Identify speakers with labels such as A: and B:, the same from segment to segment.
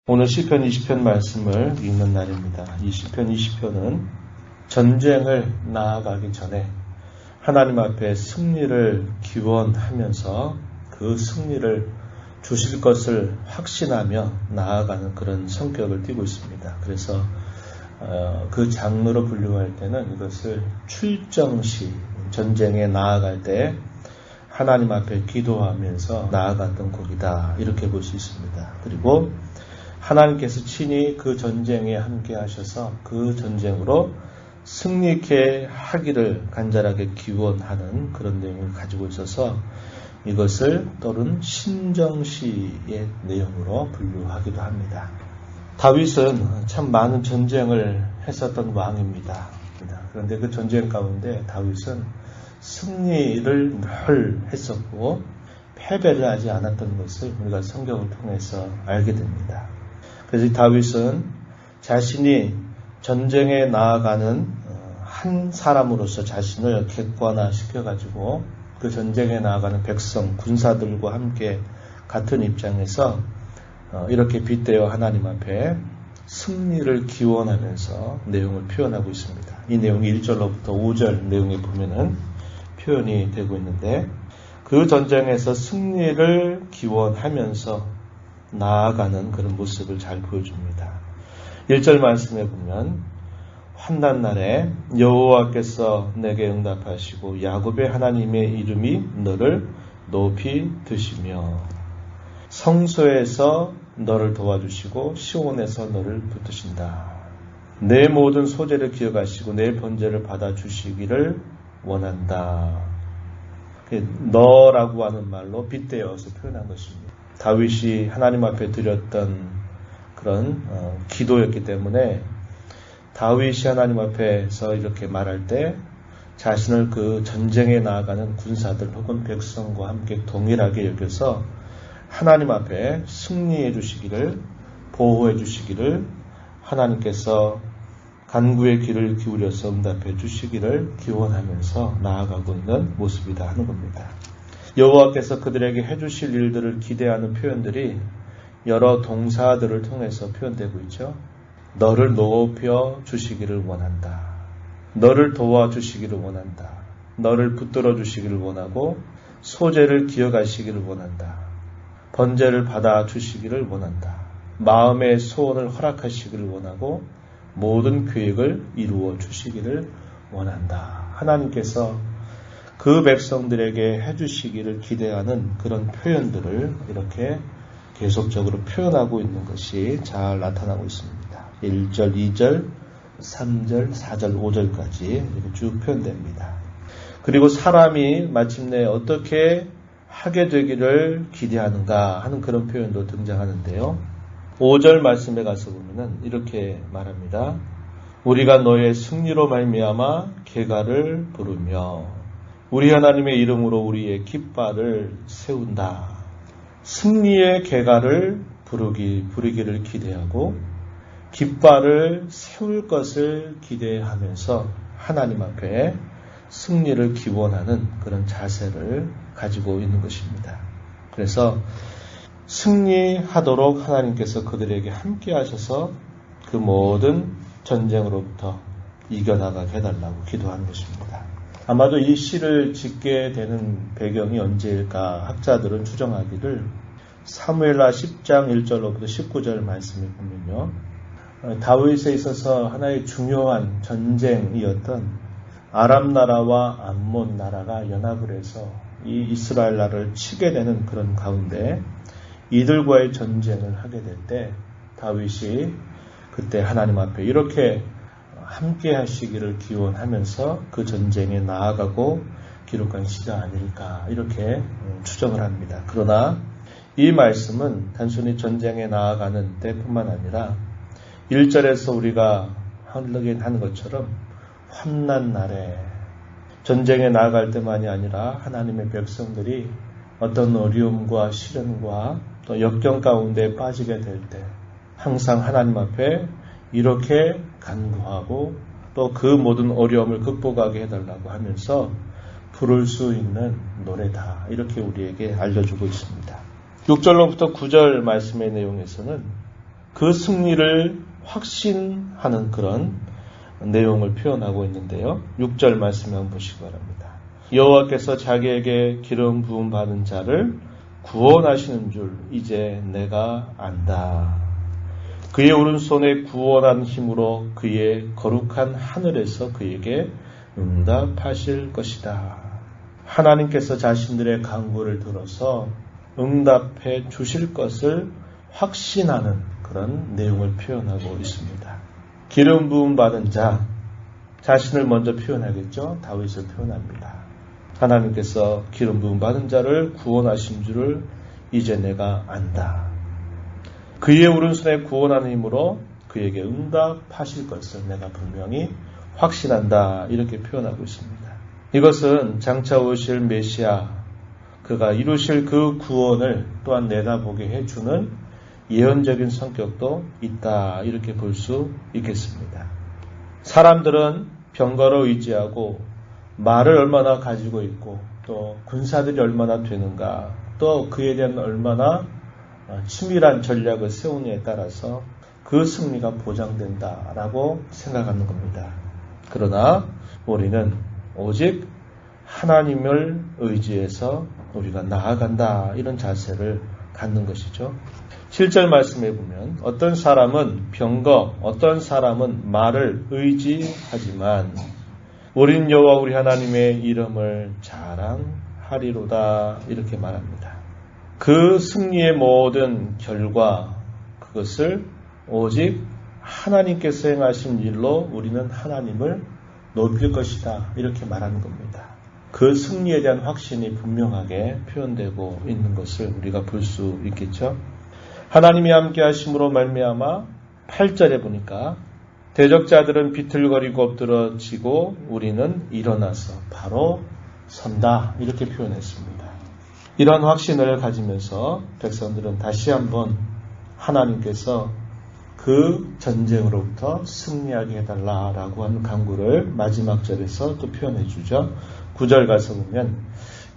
A: 오늘 시편 20편 말씀을 읽는 날입니다. 이 시편 20편은 전쟁을 나아가기 전에 하나님 앞에 승리를 기원하면서 그 승리를 주실 것을 확신하며 나아가는 그런 성격을 띠고 있습니다. 그래서 그 장르로 분류할 때는 이것을 출정시, 전쟁에 나아갈 때 하나님 앞에 기도하면서 나아갔던 곡이다, 이렇게 볼 수 있습니다. 그리고 하나님께서 친히 그 전쟁에 함께 하셔서 그 전쟁으로 승리케 하기를 간절하게 기원하는 그런 내용을 가지고 있어서 이것을 또는 신정시의 내용으로 분류하기도 합니다. 다윗은 참 많은 전쟁을 했었던 왕입니다. 그런데 그 전쟁 가운데 다윗은 승리를 늘 했었고 패배를 하지 않았던 것을 우리가 성경을 통해서 알게 됩니다. 그래서 다윗은 자신이 전쟁에 나아가는 한 사람으로서 자신을 객관화시켜가지고 그 전쟁에 나아가는 백성, 군사들과 함께 같은 입장에서 이렇게 빗대어 하나님 앞에 승리를 기원하면서 내용을 표현하고 있습니다. 이 내용이 1절로부터 5절 내용에 보면은 표현이 되고 있는데, 그 전쟁에서 승리를 기원하면서 나아가는 그런 모습을 잘 보여줍니다. 1절 말씀에 보면 환난 날에 여호와께서 내게 응답하시고 야곱의 하나님의 이름이 너를 높이 드시며 성소에서 너를 도와주시고 시온에서 너를 붙드신다. 내 모든 소재를 기억하시고 내 번제를 받아주시기를 원한다. 너라고 하는 말로 빗대어서 표현한 것입니다. 다윗이 하나님 앞에 드렸던 그런 기도였기 때문에 다윗이 하나님 앞에서 이렇게 말할 때 자신을 그 전쟁에 나아가는 군사들 혹은 백성과 함께 동일하게 여겨서 하나님 앞에 승리해 주시기를, 보호해 주시기를, 하나님께서 간구의 귀를 기울여서 응답해 주시기를 기원하면서 나아가고 있는 모습이다 하는 겁니다. 여호와께서 그들에게 해주실 일들을 기대하는 표현들이 여러 동사들을 통해서 표현되고 있죠. 너를 높여 주시기를 원한다. 너를 도와주시기를 원한다. 너를 붙들어 주시기를 원하고 소재를 기억하시기를 원한다. 번제를 받아 주시기를 원한다. 마음의 소원을 허락하시기를 원하고 모든 계획을 이루어 주시기를 원한다. 하나님께서 그 백성들에게 해주시기를 기대하는 그런 표현들을 이렇게 계속적으로 표현하고 있는 것이 잘 나타나고 있습니다. 1절, 2절, 3절, 4절, 5절까지 이렇게 쭉 표현됩니다. 그리고 사람이 마침내 어떻게 하게 되기를 기대하는가 하는 그런 표현도 등장하는데요. 5절 말씀에 가서 보면은 이렇게 말합니다. 우리가 너의 승리로 말미암아 계가를 부르며 우리 하나님의 이름으로 우리의 깃발을 세운다. 승리의 계가를 부르기를 기대하고 깃발을 세울 것을 기대하면서 하나님 앞에 승리를 기원하는 그런 자세를 가지고 있는 것입니다. 그래서 승리하도록 하나님께서 그들에게 함께 하셔서 그 모든 전쟁으로부터 이겨나가게 해달라고 기도하는 것입니다. 아마도 이 시를 짓게 되는 배경이 언제일까 학자들은 추정하기를 사무엘하 10장 1절로부터 19절 말씀을 보면요. 다윗에 있어서 하나의 중요한 전쟁이었던 아람 나라와 암몬 나라가 연합을 해서 이 이스라엘 나라를 치게 되는 그런 가운데 이들과의 전쟁을 하게 될 때 다윗이 그때 하나님 앞에 이렇게 함께 하시기를 기원하면서 그 전쟁에 나아가고 기록한 시가 아닐까 이렇게 추정을 합니다. 그러나 이 말씀은 단순히 전쟁에 나아가는 때뿐만 아니라 1절에서 우리가 하는 것처럼 환난 날에 전쟁에 나아갈 때만이 아니라 하나님의 백성들이 어떤 어려움과 시련과 또 역경 가운데 빠지게 될 때 항상 하나님 앞에 이렇게 간구하고 또 그 모든 어려움을 극복하게 해달라고 하면서 부를 수 있는 노래다. 이렇게 우리에게 알려주고 있습니다. 6절로부터 9절 말씀의 내용에서는 그 승리를 확신하는 그런 내용을 표현하고 있는데요. 6절 말씀 한번 보시기 바랍니다. 여호와께서 자기에게 기름 부음 받은 자를 구원하시는 줄 이제 내가 안다. 그의 오른손에 구원한 힘으로 그의 거룩한 하늘에서 그에게 응답하실 것이다. 하나님께서 자신들의 간구를 들어서 응답해 주실 것을 확신하는 그런 내용을 표현하고 있습니다. 기름 부음 받은 자, 자신을 먼저 표현하겠죠. 다윗을 표현합니다. 하나님께서 기름 부음 받은 자를 구원하신 줄을 이제 내가 안다. 그의 오른손에 구원하는 힘으로 그에게 응답하실 것을 내가 분명히 확신한다. 이렇게 표현하고 있습니다. 이것은 장차 오실 메시아, 그가 이루실 그 구원을 또한 내다보게 해주는 예언적인 성격도 있다. 이렇게 볼 수 있겠습니다. 사람들은 병거로 의지하고 말을 얼마나 가지고 있고 또 군사들이 얼마나 되는가 또 그에 대한 얼마나 치밀한 전략을 세우느냐에 따라서 그 승리가 보장된다라고 생각하는 겁니다. 그러나 우리는 오직 하나님을 의지해서 우리가 나아간다 이런 자세를 갖는 것이죠. 7절 말씀에 보면 어떤 사람은 병거, 어떤 사람은 말을 의지하지만 우린 여호와 우리 하나님의 이름을 자랑하리로다 이렇게 말합니다. 그 승리의 모든 결과 그것을 오직 하나님께서 행하신 일로 우리는 하나님을 높일 것이다 이렇게 말하는 겁니다. 그 승리에 대한 확신이 분명하게 표현되고 있는 것을 우리가 볼 수 있겠죠. 하나님이 함께 하심으로 말미암아 8절에 보니까 대적자들은 비틀거리고 엎드러지고 우리는 일어나서 바로 선다 이렇게 표현했습니다. 이러한 확신을 가지면서 백성들은 다시 한번 하나님께서 그 전쟁으로부터 승리하게 해달라라고 하는 간구를 마지막 절에서 또 표현해 주죠. 9절 가서 보면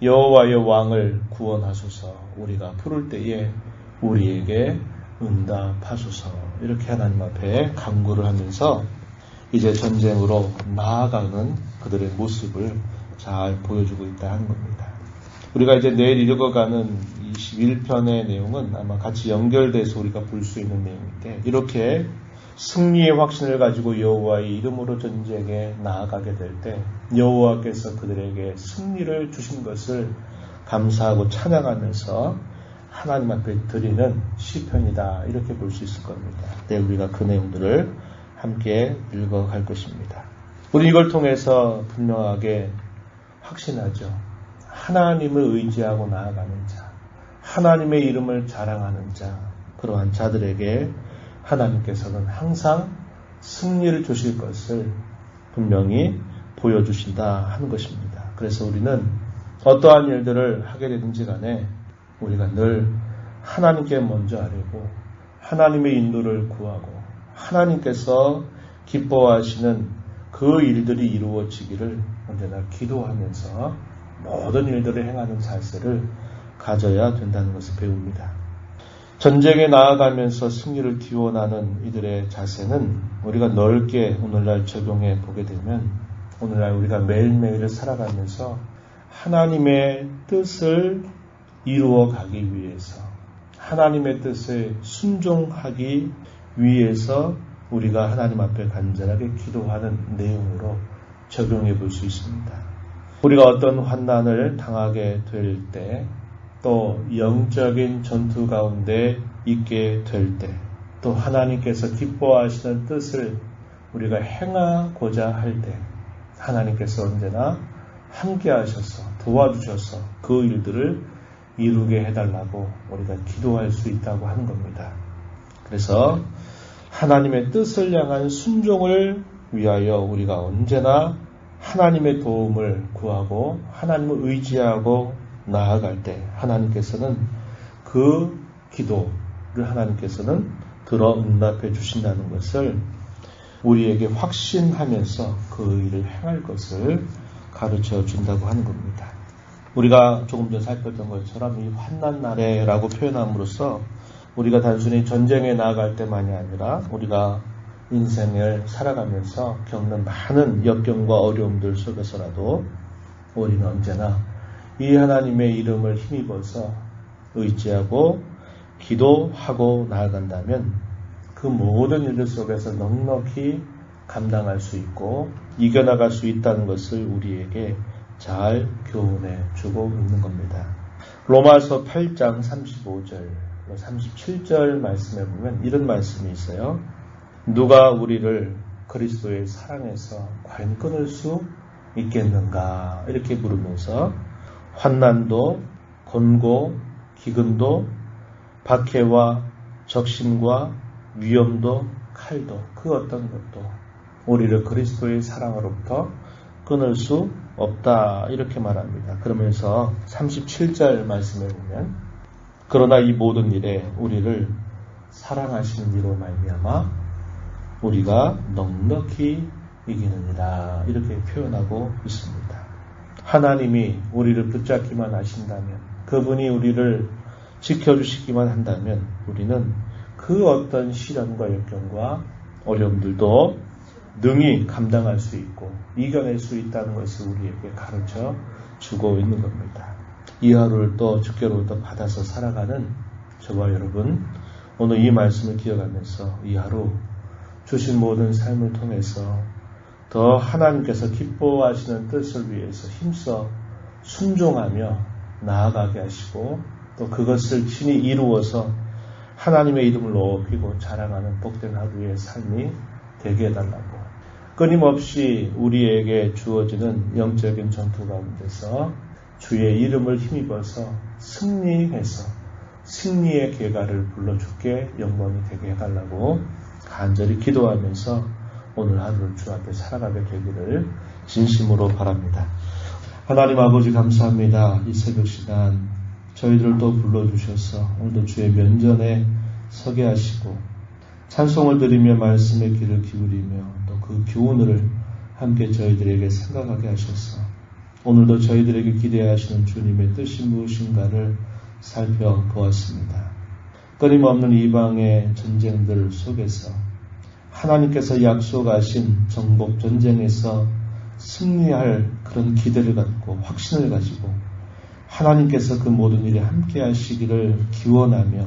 A: 여호와의 왕을 구원하소서 우리가 부를 때에 우리에게 응답하소서 이렇게 하나님 앞에 간구를 하면서 이제 전쟁으로 나아가는 그들의 모습을 잘 보여주고 있다 하는 겁니다. 우리가 이제 내일 읽어가는 21편의 내용은 아마 같이 연결돼서 우리가 볼 수 있는 내용인데 이렇게 승리의 확신을 가지고 여호와의 이름으로 전쟁에 나아가게 될 때 여호와께서 그들에게 승리를 주신 것을 감사하고 찬양하면서 하나님 앞에 드리는 시편이다 이렇게 볼 수 있을 겁니다. 내일 우리가 그 내용들을 함께 읽어갈 것입니다. 우리 이걸 통해서 분명하게 확신하죠. 하나님을 의지하고 나아가는 자, 하나님의 이름을 자랑하는 자, 그러한 자들에게 하나님께서는 항상 승리를 주실 것을 분명히 보여주신다 하는 것입니다. 그래서 우리는 어떠한 일들을 하게 되든지 간에 우리가 늘 하나님께 먼저 아뢰고 하나님의 인도를 구하고 하나님께서 기뻐하시는 그 일들이 이루어지기를 언제나 기도하면서 모든 일들을 행하는 자세를 가져야 된다는 것을 배웁니다. 전쟁에 나아가면서 승리를 기원하는 이들의 자세는 우리가 넓게 오늘날 적용해 보게 되면 오늘날 우리가 매일매일을 살아가면서 하나님의 뜻을 이루어 가기 위해서 하나님의 뜻에 순종하기 위해서 우리가 하나님 앞에 간절하게 기도하는 내용으로 적용해 볼 수 있습니다. 우리가 어떤 환난을 당하게 될 때, 또 영적인 전투 가운데 있게 될 때, 또 하나님께서 기뻐하시는 뜻을 우리가 행하고자 할 때, 하나님께서 언제나 함께 하셔서 도와주셔서 그 일들을 이루게 해달라고 우리가 기도할 수 있다고 하는 겁니다. 그래서 하나님의 뜻을 향한 순종을 위하여 우리가 언제나 하나님의 도움을 구하고 하나님을 의지하고 나아갈 때 하나님께서는 그 기도를 하나님께서는 들어 응답해 주신다는 것을 우리에게 확신하면서 그 일을 행할 것을 가르쳐 준다고 하는 겁니다. 우리가 조금 전 살폈던 것처럼 이 환난 날에라고 표현함으로써 우리가 단순히 전쟁에 나아갈 때만이 아니라 우리가 인생을 살아가면서 겪는 많은 역경과 어려움들 속에서라도 우리는 언제나 이 하나님의 이름을 힘입어서 의지하고 기도하고 나아간다면 그 모든 일들 속에서 넉넉히 감당할 수 있고 이겨나갈 수 있다는 것을 우리에게 잘 교훈해 주고 있는 겁니다. 로마서 8장 35절, 37절 말씀에 보면 이런 말씀이 있어요. 누가 우리를 그리스도의 사랑에서 과연 끊을 수 있겠는가? 이렇게 물으면서 환난도, 곤고, 기근도, 박해와 적신과 위험도, 칼도, 그 어떤 것도 우리를 그리스도의 사랑으로부터 끊을 수 없다. 이렇게 말합니다. 그러면서 37절 말씀에 보면 그러나 이 모든 일에 우리를 사랑하시는 이로 말미암아 우리가 넉넉히 이기느니라. 이렇게 표현하고 있습니다. 하나님이 우리를 붙잡기만 하신다면, 그분이 우리를 지켜주시기만 한다면 우리는 그 어떤 시련과 역경과 어려움들도 능히 감당할 수 있고 이겨낼 수 있다는 것을 우리에게 가르쳐 주고 있는 겁니다. 이 하루를 또 주께로부터 받아서 살아가는 저와 여러분, 오늘 이 말씀을 기억하면서 이 하루 주신 모든 삶을 통해서 더 하나님께서 기뻐하시는 뜻을 위해서 힘써 순종하며 나아가게 하시고 또 그것을 친히 이루어서 하나님의 이름을 높이고 자랑하는 복된 하루의 삶이 되게 해달라고, 끊임없이 우리에게 주어지는 영적인 전투 가운데서 주의 이름을 힘입어서 승리해서 승리의 계가를 불러 주께 영광이 되게 해달라고 간절히 기도하면서 오늘 하루를 주 앞에 살아가게 되기를 진심으로 바랍니다. 하나님 아버지 감사합니다. 이 새벽 시간 저희들을 또 불러주셔서 오늘도 주의 면전에 서게 하시고 찬송을 드리며 말씀의 귀를 기울이며 또 그 교훈을 함께 저희들에게 생각하게 하셔서 오늘도 저희들에게 기대하시는 주님의 뜻이 무엇인가를 살펴보았습니다. 끊임없는 이방의 전쟁들 속에서 하나님께서 약속하신 정복 전쟁에서 승리할 그런 기대를 갖고 확신을 가지고 하나님께서 그 모든 일에 함께 하시기를 기원하며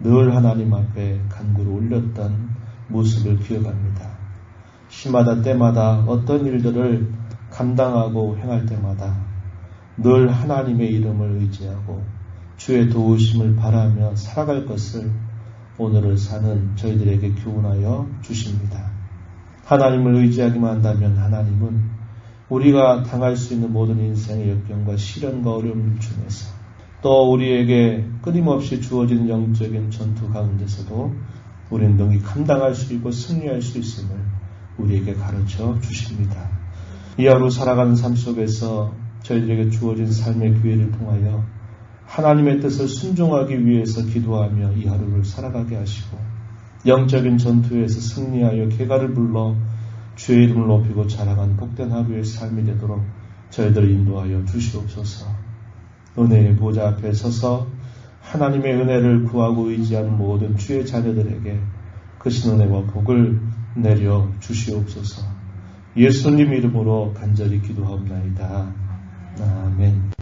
A: 늘 하나님 앞에 간구를 올렸던 모습을 기억합니다. 시마다 때마다 어떤 일들을 감당하고 행할 때마다 늘 하나님의 이름을 의지하고 주의 도우심을 바라며 살아갈 것을 오늘을 사는 저희들에게 교훈하여 주십니다. 하나님을 의지하기만 한다면 하나님은 우리가 당할 수 있는 모든 인생의 역경과 시련과 어려움 중에서 또 우리에게 끊임없이 주어진 영적인 전투 가운데서도 우리는 능히 감당할 수 있고 승리할 수 있음을 우리에게 가르쳐 주십니다. 이 하루 살아가는 삶 속에서 저희들에게 주어진 삶의 기회를 통하여 하나님의 뜻을 순종하기 위해서 기도하며 이 하루를 살아가게 하시고 영적인 전투에서 승리하여 계가를 불러 주의 이름을 높이고 자랑하는 복된 하루의 삶이 되도록 저희들을 인도하여 주시옵소서. 은혜의 보좌 앞에 서서 하나님의 은혜를 구하고 의지하는 모든 주의 자녀들에게 그 신은혜와 복을 내려 주시옵소서. 예수님 이름으로 간절히 기도하옵나이다. 아멘.